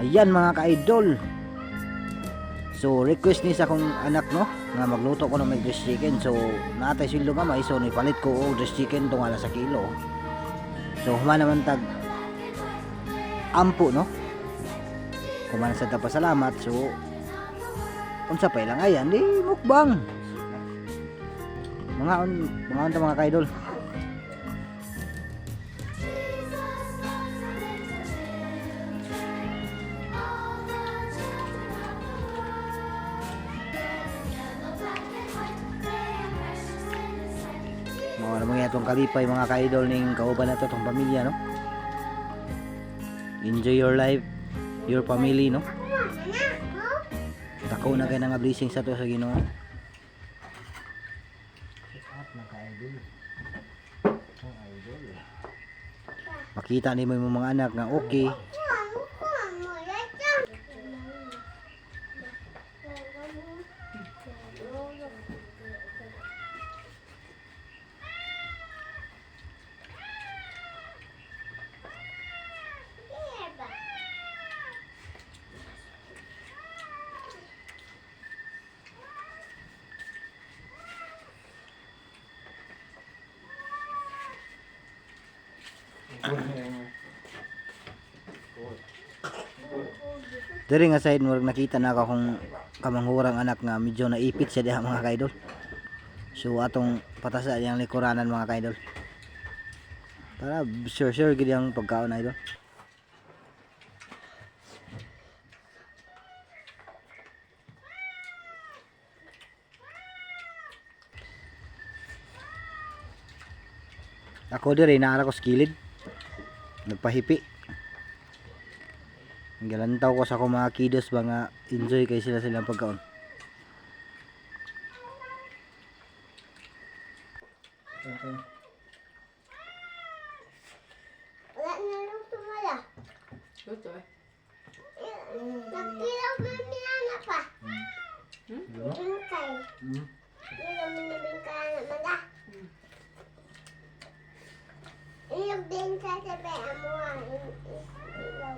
Ayan mga ka-idol. So request ni sa akong anak no nga magluto ko ng may dress chicken. So natay sildo gamay so nipalit ko og dress chicken tungala sa kilo. So humana naman tag ampo no. Kumana sa tapasalamat. So unsa pa ilang ayan di mukbang. Mga mga ka-idol. Mga naman itong kalipay mga ka-idol ning kauban na to itong pamilya no. Enjoy your life, your family no. Tako na kayo nga blessing sa to sa Ginoo. Makita ni mo yung mga anak nga okay. Diri nga side mo nakita na ako kung kamanghurang anak nga medyo naipit siya diha mga ka-idol. So atong patasa yang likuranan mga ka-idol. Para sure gid ang pagkaon idol. Ako diri naara ko sa kilid. Nagpahipi. Galantaw ko sa akong mga kiddos ba nga enjoy kay sila silang pagkaon. Wala na lang tumala. Luto eh. Nagkilaw na nila pa. Bingkay. Ilaw mo na bingkay na mada. Ilaw din sa sabi amuan. Ilaw.